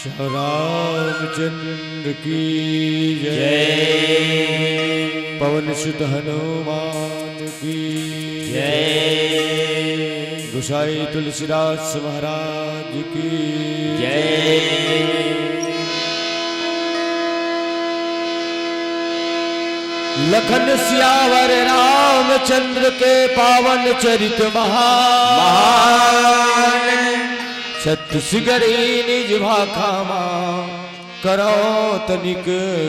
रामचंद्र की जय। पवन सुत हनुमान की जय। गोसाई तुलसीदास महाराज की जय। लखन सियावर रामचंद्र के पावन चरित महान। छत्तीसगढ़ी निज भाखा करो तनिक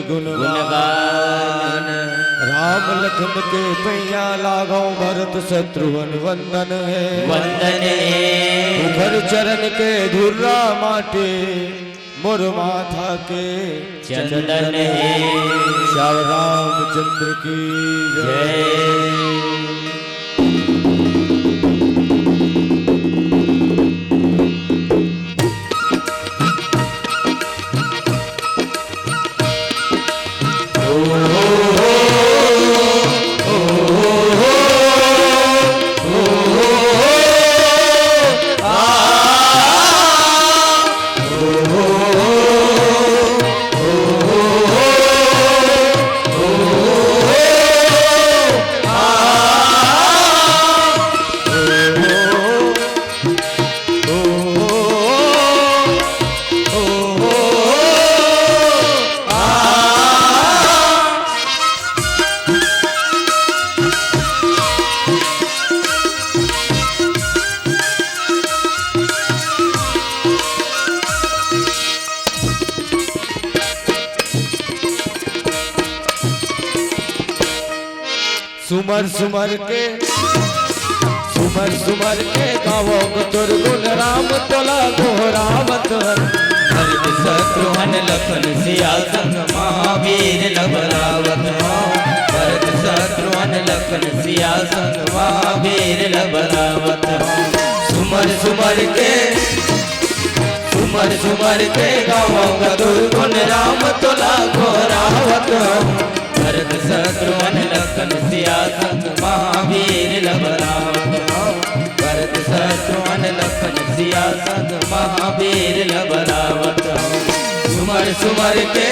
गुणगान। राम लखन के पैया लागो भरत शत्रुघ्न वंदन है वंदन। घर चरण के धुर्रा माटे मोर माथा के चंदन है। श्याम रामचंद्र की जय। सुमर के गावो तुर गुण राम तोला दोहरावत। भरत शत्रुघ्न लखन सिया संग महावीर लबरावत। भरत शत्रुघ्न लखन सिया संग महावीर लबरावत। सुमर सुमर के गावो तुर गुण राम तोला दोहरावत। भरत शत्रुघ्न लखन सिया संग महावीर लबरावत। भरत शत्रुघ्न लखन सिया संग महावीर लबरावत। सुमर के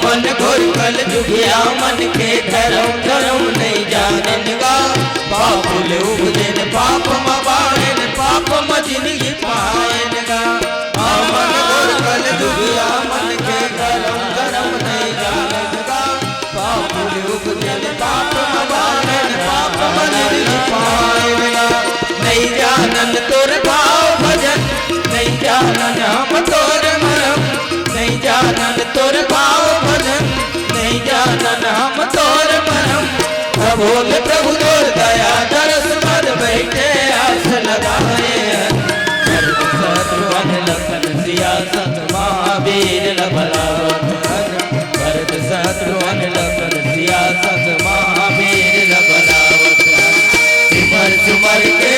मन घोर कल जुगिया मन के धर्म नहीं जाननगा। पाप उपजन पाप मबाड़न पाप जिंदगी पाएनगा। मन घोर कल जुगिया मन के धर्म नहीं जाननगा। पाप उपजन पाप मबाड़न पाप जिंदगी पाएनगा। नहीं जानन तोर भाव भजन नहीं जानन हम तोर मरम। नहीं जानन तोर भाव भजन नहीं जानन हम तोर मरम। प्रभोल प्रभु तोर दया दरस पर बैठे आस लगाए। भरत शत्रुघ्न लखन सिया संग महावीर लबरावत। भरत शत्रुघ्न लखन सिया संग महावीर लबरावत। सुमर के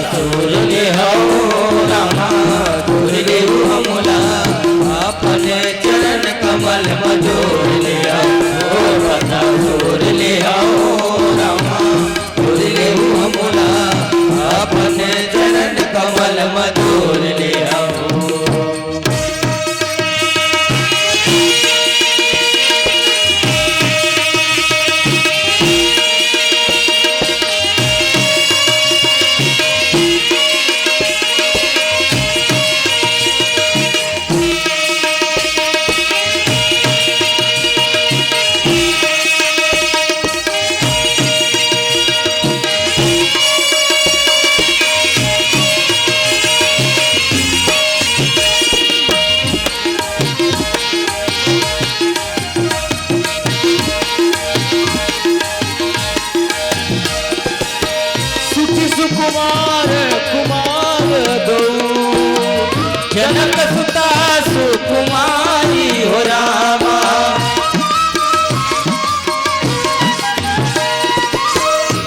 दूर ले हो रामा दूर ले हमला अपने चरण कमल मजोर ले आओ। पता दूर ले आओ रामा दूर ले हमला अपने चरण कमल मजोर ले आओ।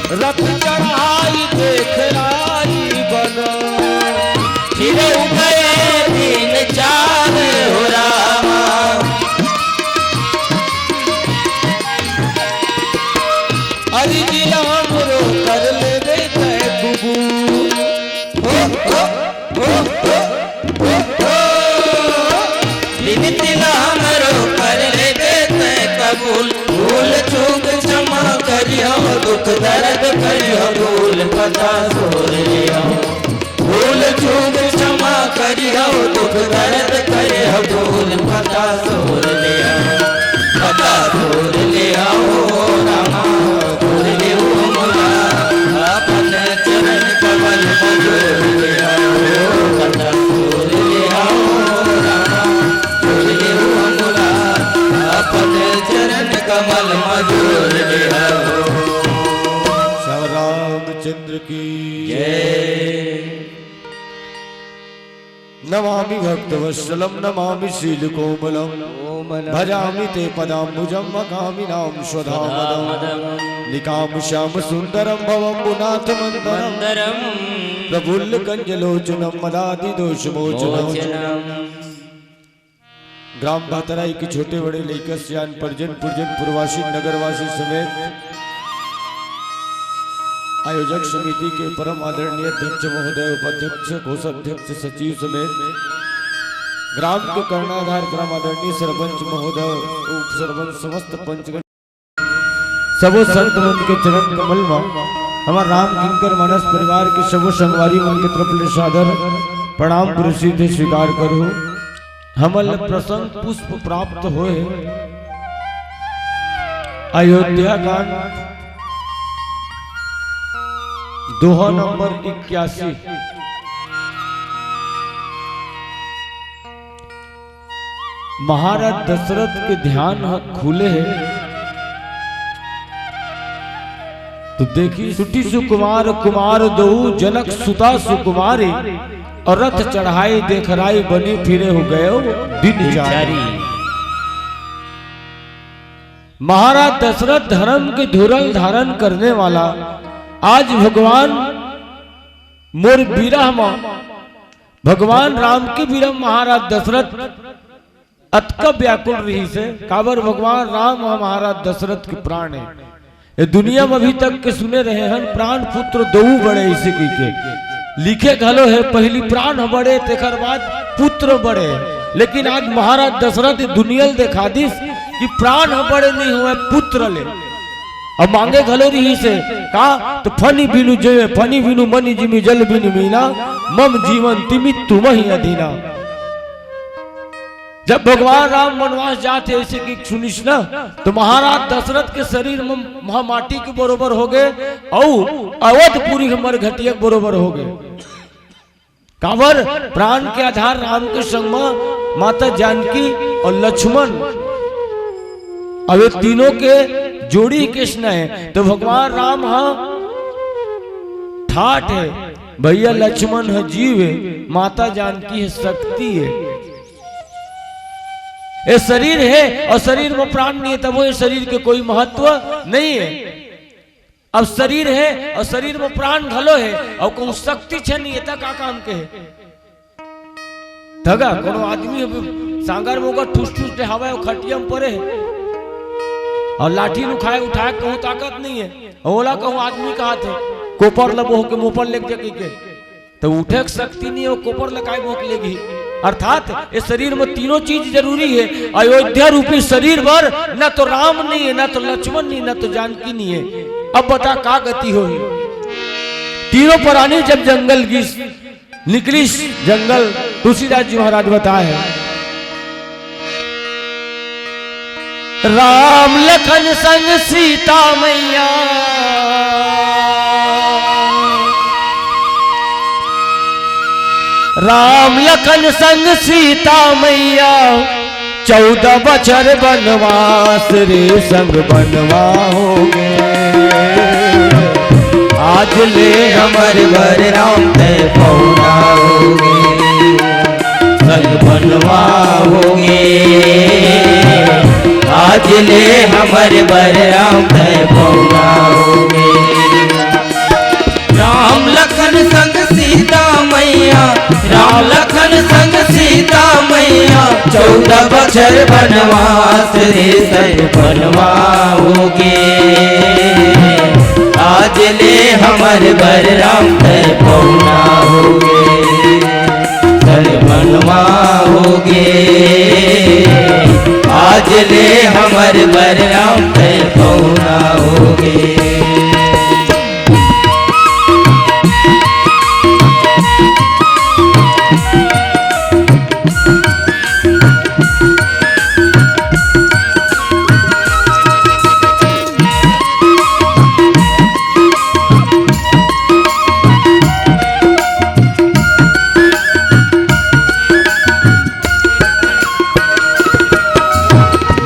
रथ चढ़ाई देखलाई बन फिर गए दिन चार हो रामा अरे जिला हमरो कर ले दे कुबू दिला हमरो कर ले दे कबूल भूल चूक क्षमा करियो दुख दर्द करियो भूल पता सोर लिया भूल चूक क्षमा करियो दुख दर्द करियो भूल पता सोर लिया पता सोर लिया हो रामा सोर लियो मोला अपन चरण कमल मजोर लिया पता सोर लिया हो रामा सोर लियो मोला अपन चरण कमल मजोर लिया श्याम रामचंद्र की जय नमामि भक्तवत्सलं नमामि शीलकोमलं भजामि ते पदाम्बुजं मकामि नाम स्वधामदं निकाम श्याम सुंदरं भवं गुणाथ मंदरं प्रफुल्ल कंजलोचनं मदादि दोषमोचनं ग्राम भातराई के छोटे बड़े लेकर सियान परिजन पुरजन पूर्वासी नगरवासी समेत आयोजक समिति के परम आदरणीय अध्यक्ष महोदय उपाध्यक्ष कोषाध्यक्ष सचिव समेत ग्राम के कर्णाधार ग्राम आदरणीय सरपंच महोदय उप सरपंच समस्त पंचगण सबो संत मन के चरण कमल में हमार राम किंकर मानस परिवार के सबो संगवारी मन के तरफ ले सादर प्रणाम पुरस्कृत स्वीकार करो हमल प्रसन्न पुष्प प्राप्त होए अयोध्या कांड दोहा नंबर 81 महाराज दशरथ के ध्यान खुले है तो देखी सुटी सुकुमार कुमार दो जनक सुता सुकुमारी और रथ चढ़ाई देखराई बनी फिरे हो गए दिन जारी। महाराज दशरथ धर्म के धुरल धारण करने वाला आज भगवान मोर विरह भगवान राम के विरह महाराज दशरथ अतक व्याकुल रही से काबर भगवान राम महाराज दशरथ के प्राण है ये दुनिया में अभी तक के सुने रहे हैं प्राण पुत्र दो बड़े इसी के लिखे घलो है पहली प्राण बड़े तेकर बाद पुत्र बड़े लेकिन आज महाराज दशरथ दुनिया देखा दिस कि प्राण बड़े नहीं हुए पुत्र ले अब मांगे घलो रही से का तो फनी बिनु जय फनी बिनु मनी जिमी जल बिनु मीना मम जीवन तिमि तुम ही अधीना। जब भगवान राम वनवास जाते ऐसे की सुनिस ना तो महाराज दशरथ के शरीर में महामाटी के बरोबर हो गए और अवधपुरी के मरघटिया के बरोबर हो गए कावर प्राण के आधार राम के संग में माता जानकी और लक्ष्मण अब ये तीनों के जोड़ी कृष्ण है तो भगवान राम हाँ ठाठ है भैया लक्ष्मण है जीव है माता जानकी है शक्ति है ये शरीर है और शरीर में प्राण नहीं है तब वो शरीर के कोई महत्व नहीं है। अब शरीर है और शरीर में प्राण घलो है और कोई शक्ति छे नहीं है का काम के है धगा कोनो आदमी सांगर में होगा ठुस ठुस हवा खटिया में पड़े है और लाठी नु खाए उठाए कहूँ ताकत नहीं है ओला कहूँ आदमी का हाथ है कोपर लबो के मुंह पर लेके जगी के तो उठे शक्ति नहीं है कोपर लगाए मुंह लेगी अर्थात इस शरीर में तीनों चीज जरूरी है। अयोध्या रूपी शरीर भर न तो राम नहीं है न तो लक्ष्मण नहीं न तो जानकी नहीं है। अब बता का गति हो तीनों प्राणी जब जंगल की निकली जंगल तुलसीदास जी महाराज बताए राम लखन संग सीता मैया राम लखन संग सीता मैया 14 बछर बनवास रे संग बनवा हो गए आज ले हमर बर राम ते पौना होगे संग बनवा होगे आज ले हमर बर राम ते पौना होगे 14 बछर बनवास रे सब बनवाओगे। आज ले हमर बलराम तय पौना होगे, सब बनवाओगे। आज ले हमर बलराम तय पौना होगे।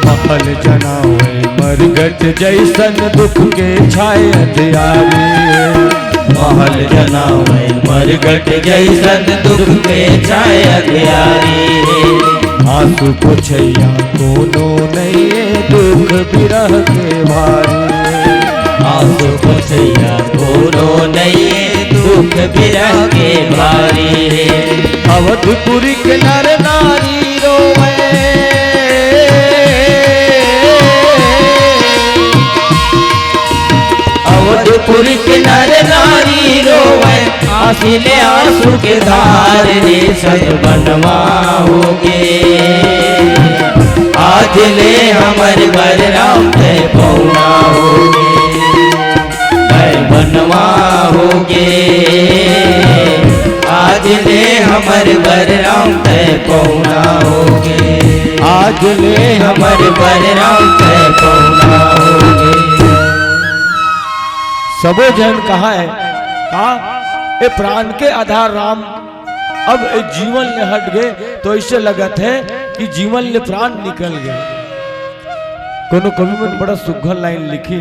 महल जनावे मरगट जैसन दुख के छाए अंधियारी। महल जनावे मरगट जैसन दुख के छाए अंधियारी। आंसू पोछैया कोनो नहीं दुख बिरह के भारी। आंसू पोछैया कोनो नहीं दुख बिरह के भारी। अवधपुरी के नर नारी रोवे, अवधपुरी के नर नारी रोवे। आंसिले आंसू के धार रे सब बनवाओगे। आज ले हमर बलराम तय पौना होगे, तय बनवाओगे। आज ले हमर बलराम तय पौना होगे। आज ले हमर बलराम तय पौना होगे। सबो जन कहा है कहा ए प्राण के आधार राम अब ए जीवन ले हट गए तो ऐसे लगत है कि जीवन ले प्राण निकल गए। कोनो कवि में बड़ा सुघर लाइन लिखी,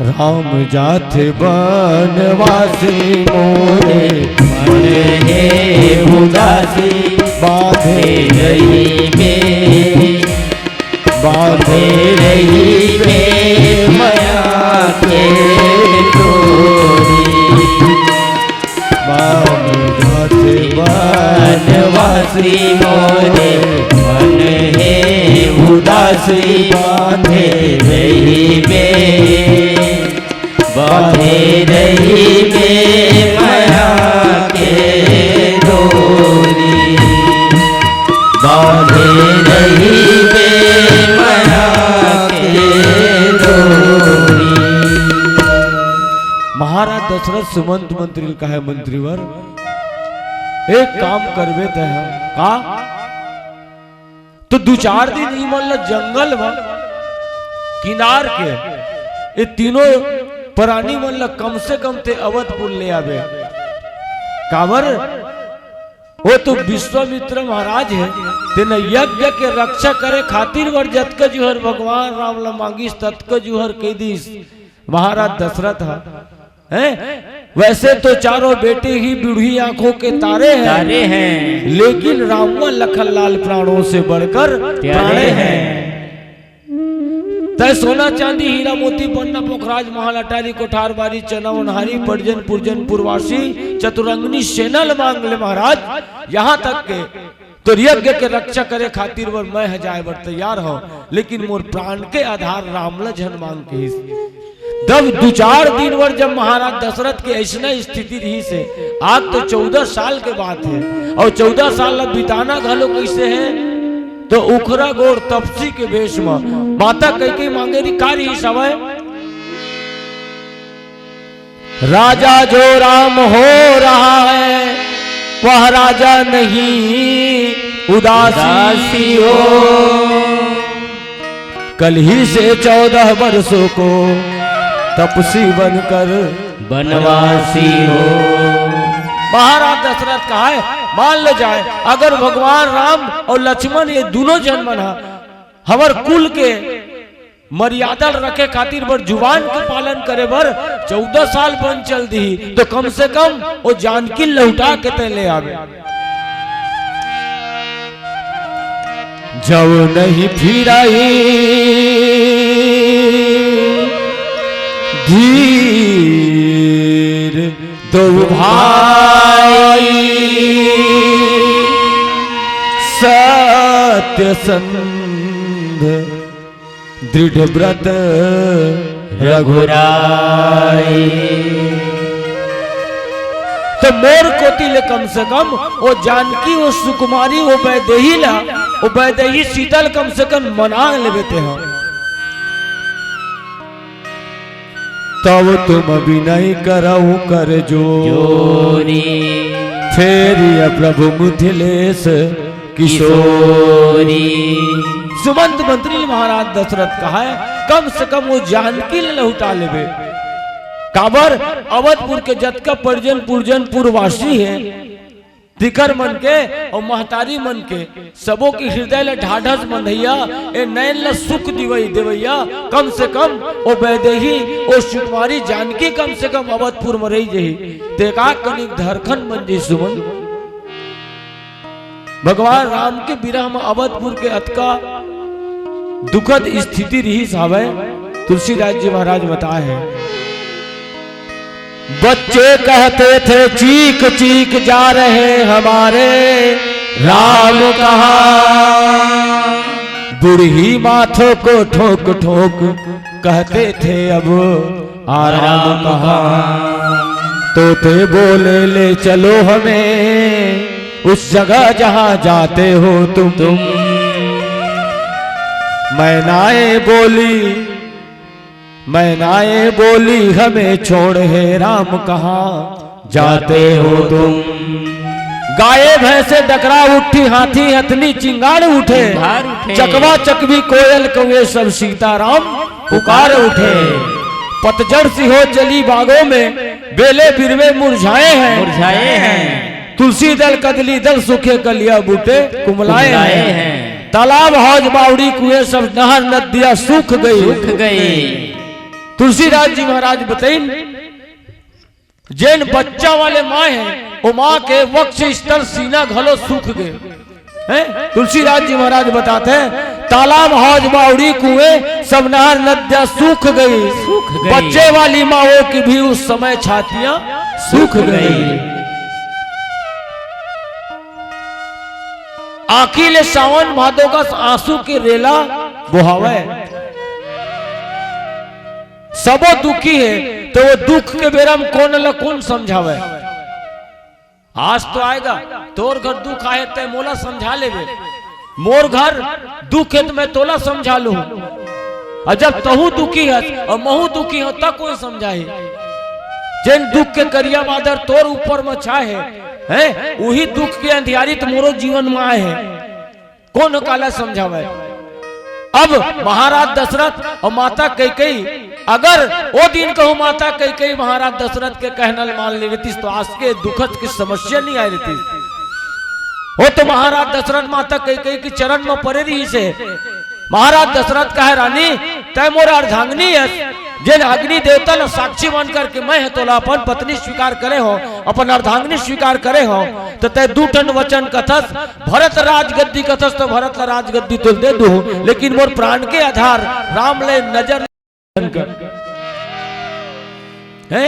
राम जाथे बनवासी मोरे मन हे उदासी बाधे रही में, बाधे रही में माया के डोरी। राम जाथे बनवासी मोरे मन हे उदासी बाधे रही में, बाधे रही में माया के डोरी। बाधे रही में माया के डोरी। महाराज दशरथ सुमंत मंत्री का है मंत्रीवर एक काम करवे थे हम का तो 2-4 दिन ही मतलब जंगल में किनार के ये तीनों प्राणी मतलब कम से कम थे अवधपुर ले आवे। कावर वो तो विश्वामित्र महाराज है तेन यज्ञ के रक्षा करे खातिर वर जतक जुहर भगवान राम ला मांगी तत्क जुहर कह दीस महाराज दशरथ है। वैसे तो चारों बेटे ही बूढ़ी आंखों के तारे हैं, लेकिन राम व लखन लाल प्राणों से बढ़कर प्यारे हैं। तय सोना चांदी हीरा मोती पन्ना पोखराज महल अटारी कोठार बारी चना उनहारी पर्जन पुरजन पुरवासी चतुरंगनी सेनल मांग ले महाराज। यहाँ तक के तो यज्ञ के रक्षा करे खातिर वर मैं हजाए बर तैयार हो, लेकिन मोर प्राण के आधार रामला जन मांग के तब 2-4 दिन वर जब महाराज दशरथ के ऐसा स्थिति रही से आज तो 14 साल के बात है और 14 साल अब बिताना घलो कैसे है तो उखरा गोर तपसी के वेश में माता कई मांगे रही कार्य समय राजा जो राम हो रहा है वह राजा नहीं उदासी हो। कल ही से 14 वर्षों को तपसी बनकर बनवासी हो। महाराज दशरथ कहा है मान ले जाए अगर भगवान राम और लक्ष्मण ये दोनों जन्मन हमार कुल के मर्यादा रखे खातिर बर जुबान के पालन करे बर 14 साल बन चल दी तो कम से कम वो जानकी लौटा के ते ले आवे। जब नहीं फिराई धीर दो भाई सत्य सत्यसंध दृढ़ व्रत रघुराई। तो मोर कोटिल कम से कम वो जानकी वो सुकुमारी वो वैदेही ला वो वैदेही शीतल कम से कम मना लेते हैं। तब तुम अभिनय करऊ कर जोरी फेरिया प्रभु मिथिलेश किशोरी। सुमंत मंत्री महाराज दशरथ कहा है कम से कम वो जानकी ले लौटा लेवे। काबर अवधपुर के जतका परिजन पुरजनपुर वासी है तिकर मन के और महतारी मन के सबों की हृदय ले ढाढ़स बंधैया ए नैन ल सुख दिवई देवैया। कम से कम ओ वैदेही ओ सुकुमारी जानकी कम से कम अवधपुर में रही जही देखा कनिक धरखन बन जी सुमन। भगवान राम के विरह में अवधपुर के अतका दुखद स्थिति रही सावे तुलसीदास जी महाराज बताए हैं। बच्चे कहते थे चीख चीख जा रहे हमारे राम कहाँ। बुढ़ी माथों को ठोक ठोक कहते थे अब आराम कहाँ। तोते बोले ले चलो हमें उस जगह जहां जाते हो तुम। मैनाए बोली हमें छोड़ है राम कहाँ जाते हो तुम। गाये भैंसे डकरा उठी हाथी हथनी चिंगाड़ उठे चकवा चकवी कोयल कौए सब सीताराम पुकार उठे। पतझड़ सी हो चली बागों में बेले बिरवे मुरझाए हैं। तुलसी दल कदली दल सूखे कलिया बूटे कुमलाए हैं। तालाब हौज बावड़ी कुएं सब नहर नदियां सूख गई। तुलसीदास जी महाराज बताइन जैन बच्चा वाले माँ है वो माँ के वक्ष स्थल सीना घलो सूख गए। तुलसीदास जी महाराज बताते हैं तालाब हौज बावड़ी कुएं सब नहर नदियां सूख गई। बच्चे वाली माओ की भी उस समय छातियां सूख गई। आखी ले सावन भादो का आंसू के रेला बुहावे। सबो दुखी है तो वो दुख के बेरा में कौन समझावे। आज तो आएगा तोर घर दुख आए ते मोला समझा लेवे। मोर घर दुख है तो मैं तोला समझा लू। और जब तहू दुखी है और महू दुखी हो तब कोई समझाए। जिन दुख के करिया बादर तोर ऊपर में छाए है वही दुख के अंधियारी तो मोरो जीवन में आए है कौन काला समझावे। अब महाराज दशरथ और माता कैकेयी अगर वो दिन कहूँ माता कैकेयी महाराज दशरथ के कहना मान ले रहती तो आज के दुखद की समस्या नहीं आई रहती। वो तो महाराज दशरथ माता कैकेयी की चरण में पड़े रही से। महाराज दशरथ कहे रानी तय मोर अर्धांगिनी है जिन अग्नि देवता ने साक्षी मान करके मैं है तोला अपन पत्नी स्वीकार करे हो अपन अर्धांगिनी स्वीकार करे हो तो तय दूटन वचन कथस भरत राजगद्दी कथस तो भरत राजगद्दी तो दे दू लेकिन मोर प्राण के आधार राम ले नजर है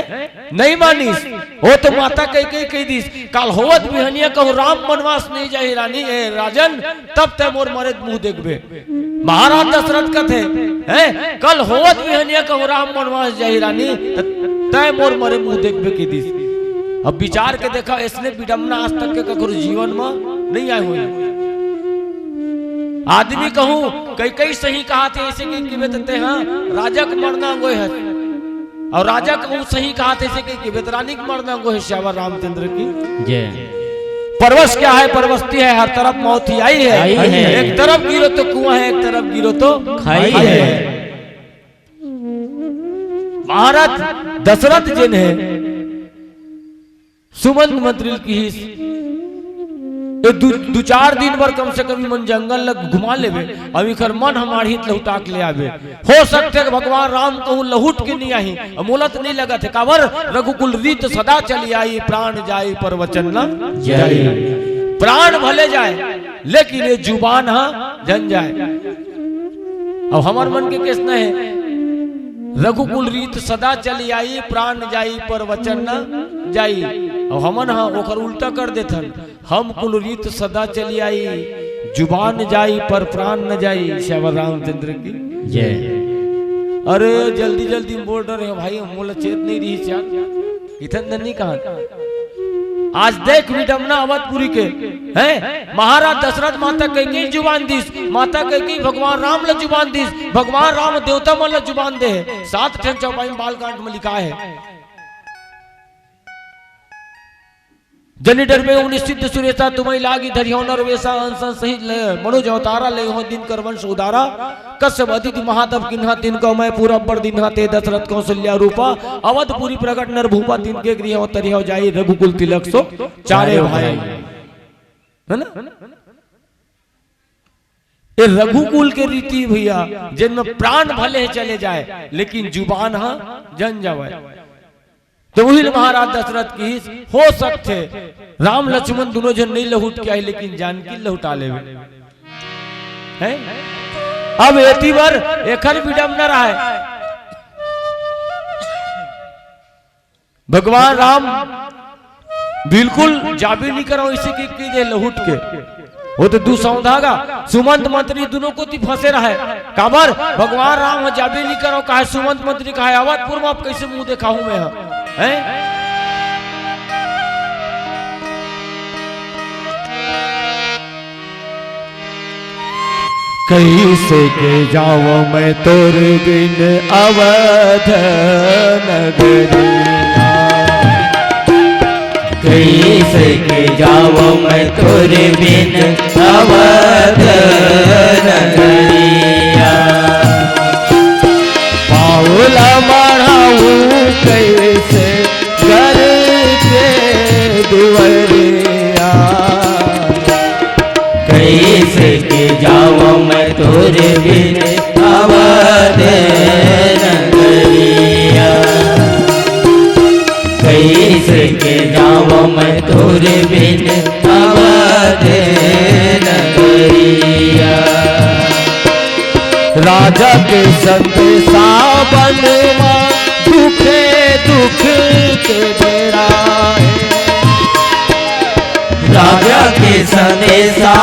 नहीं मानीस। वो तो माता कही दीस काल होवत बिहनिया कहूँ राम वनवास नहीं जाही रानी राजन तब तय मोर मरे मुंह देखबे। महाराज दशरथ कथे है कल होवत बिहनिया कहूँ राम वनवास जाही रानी तय मोर मरे मुंह देखबे की दीस। अब विचार के देखा इसने विडम्बना आज तक के ककरो जीवन में नहीं आए हुए। आदमी कहूँ कई सही कहा थे ऐसे कि बेतते हाँ राजा के मरना गोय है और राजा को सही कहा थे कि वेतरानी की मरना गो है श्यावर रामचंद्र की जय। परवश क्या है परवस्ती है हर तरफ मौत ही आई है। एक तरफ गिरो तो कुआं है एक तरफ गिरो तो खाई है। महाराज दशरथ जिन है सुमंत मंत्री की दो चार दिन पर कम से कम मन जंगल लग घुमा लेवे अभी कर मन हमारी हित लहुटा के ले आवे। हो सकते है भगवान राम कहूँ लहुट के नहीं आई मोलत नहीं लगा थे कावर रघुकुल रीत सदा चली आई प्राण जाए पर वचन न जाए। प्राण भले जाए लेकिन ये जुबान हाँ जन जाए। अब हमार मन के केस न है रघुकुल रीत सदा चली आई प्राण जाई पर वचन न जाई। और हमन हाँ ओकर उल्टा कर देथन हम कुल रीत सदा चली आई जुबान जाई पर प्राण न जाई। श्यावर रामचंद्र की जय। अरे जल्दी जल्दी बॉर्डर है भाई, मोला चेत नहीं रही चार इतन नहीं कहा। आज देख विडम्बना अवधपुरी के हैं, महाराज दशरथ माता कैकेयी जुबान दीस, माता कैकेयी भगवान राम ला जुबान दीस, भगवान राम देवता मन ला जुबान दे। 7 ठन चौपाई में बालकांड में लिखा है, जनि डर में उनिश्चित सुरेशा तुम्हें लागी धरियो नरवेशा अंसन सहित ले मनुज अवतारा ले हो दिन कर वंश उदारा। कश्यप अतिथि महातप किन्हा तिन को मैं पूरा पर दिन हाथे दशरथ कौशल्या रूपा। अवधपुरी प्रकट नर भूपा तिन के गृह अवतरी हो जाई रघुकुल तिलक सो चारे भाई। है ना ये रघुकुल के रीति भैया, जिनमें प्राण भले चले जाए लेकिन जुबान हा जन जावे। तो वही महाराज दशरथ की हो सकते राम लक्ष्मण दोनों जन नहीं लहुट के आए, लेकिन जानकी लहुटा ले है। अब एती बार एखर विडम्बना रहा है, भगवान राम बिल्कुल जाबी नहीं करो इसी की दे लहुट के। वो तो दू सौंधागा सुमंत मंत्री दोनों को ती फंसे रहा है। काबर भगवान राम जाबी नहीं करो कहा, सुमंत मंत्री कहा अवधपुर में आप कैसे मुंह देखा हूं मैं है? कैसे के जाओ मैं तोर बिन अवध नगरिया, कैसे के जाओ मैं तोर बिन अवध नगरिया। पावला बढ़ाऊ कैसे घर के दुआरिया, कैसे के जाओ मैं तोर बिन अवध नगरिया। कैसे के जाओ मैं तोर बिन अवध नगरिया। राजा के संदेशा बनवा दुखे दुख के डेरा है। राजा के संदेशा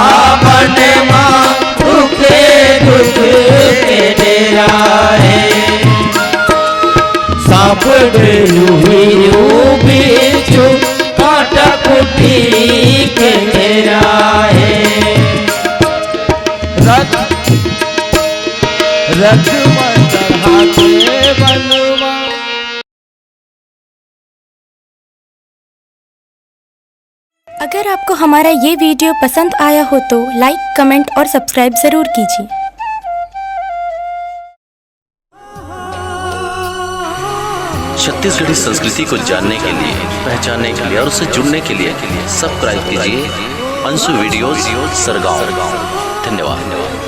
बनवा दुखे दुख के डेरा है। सांप डूबी बिच्छू कांटा कुटी के डेरा है। रथ रघुवन चढ़ा के बनवा। अगर आपको हमारा ये वीडियो पसंद आया हो तो लाइक, कमेंट और सब्सक्राइब ज़रूर कीजिए। छत्तीसगढ़ी संस्कृति को जानने के लिए, पहचानने के लिए और उससे जुड़ने के लिए सब्सक्राइब कीजिए अंशु वीडियोस सरगांव। धन्यवाद।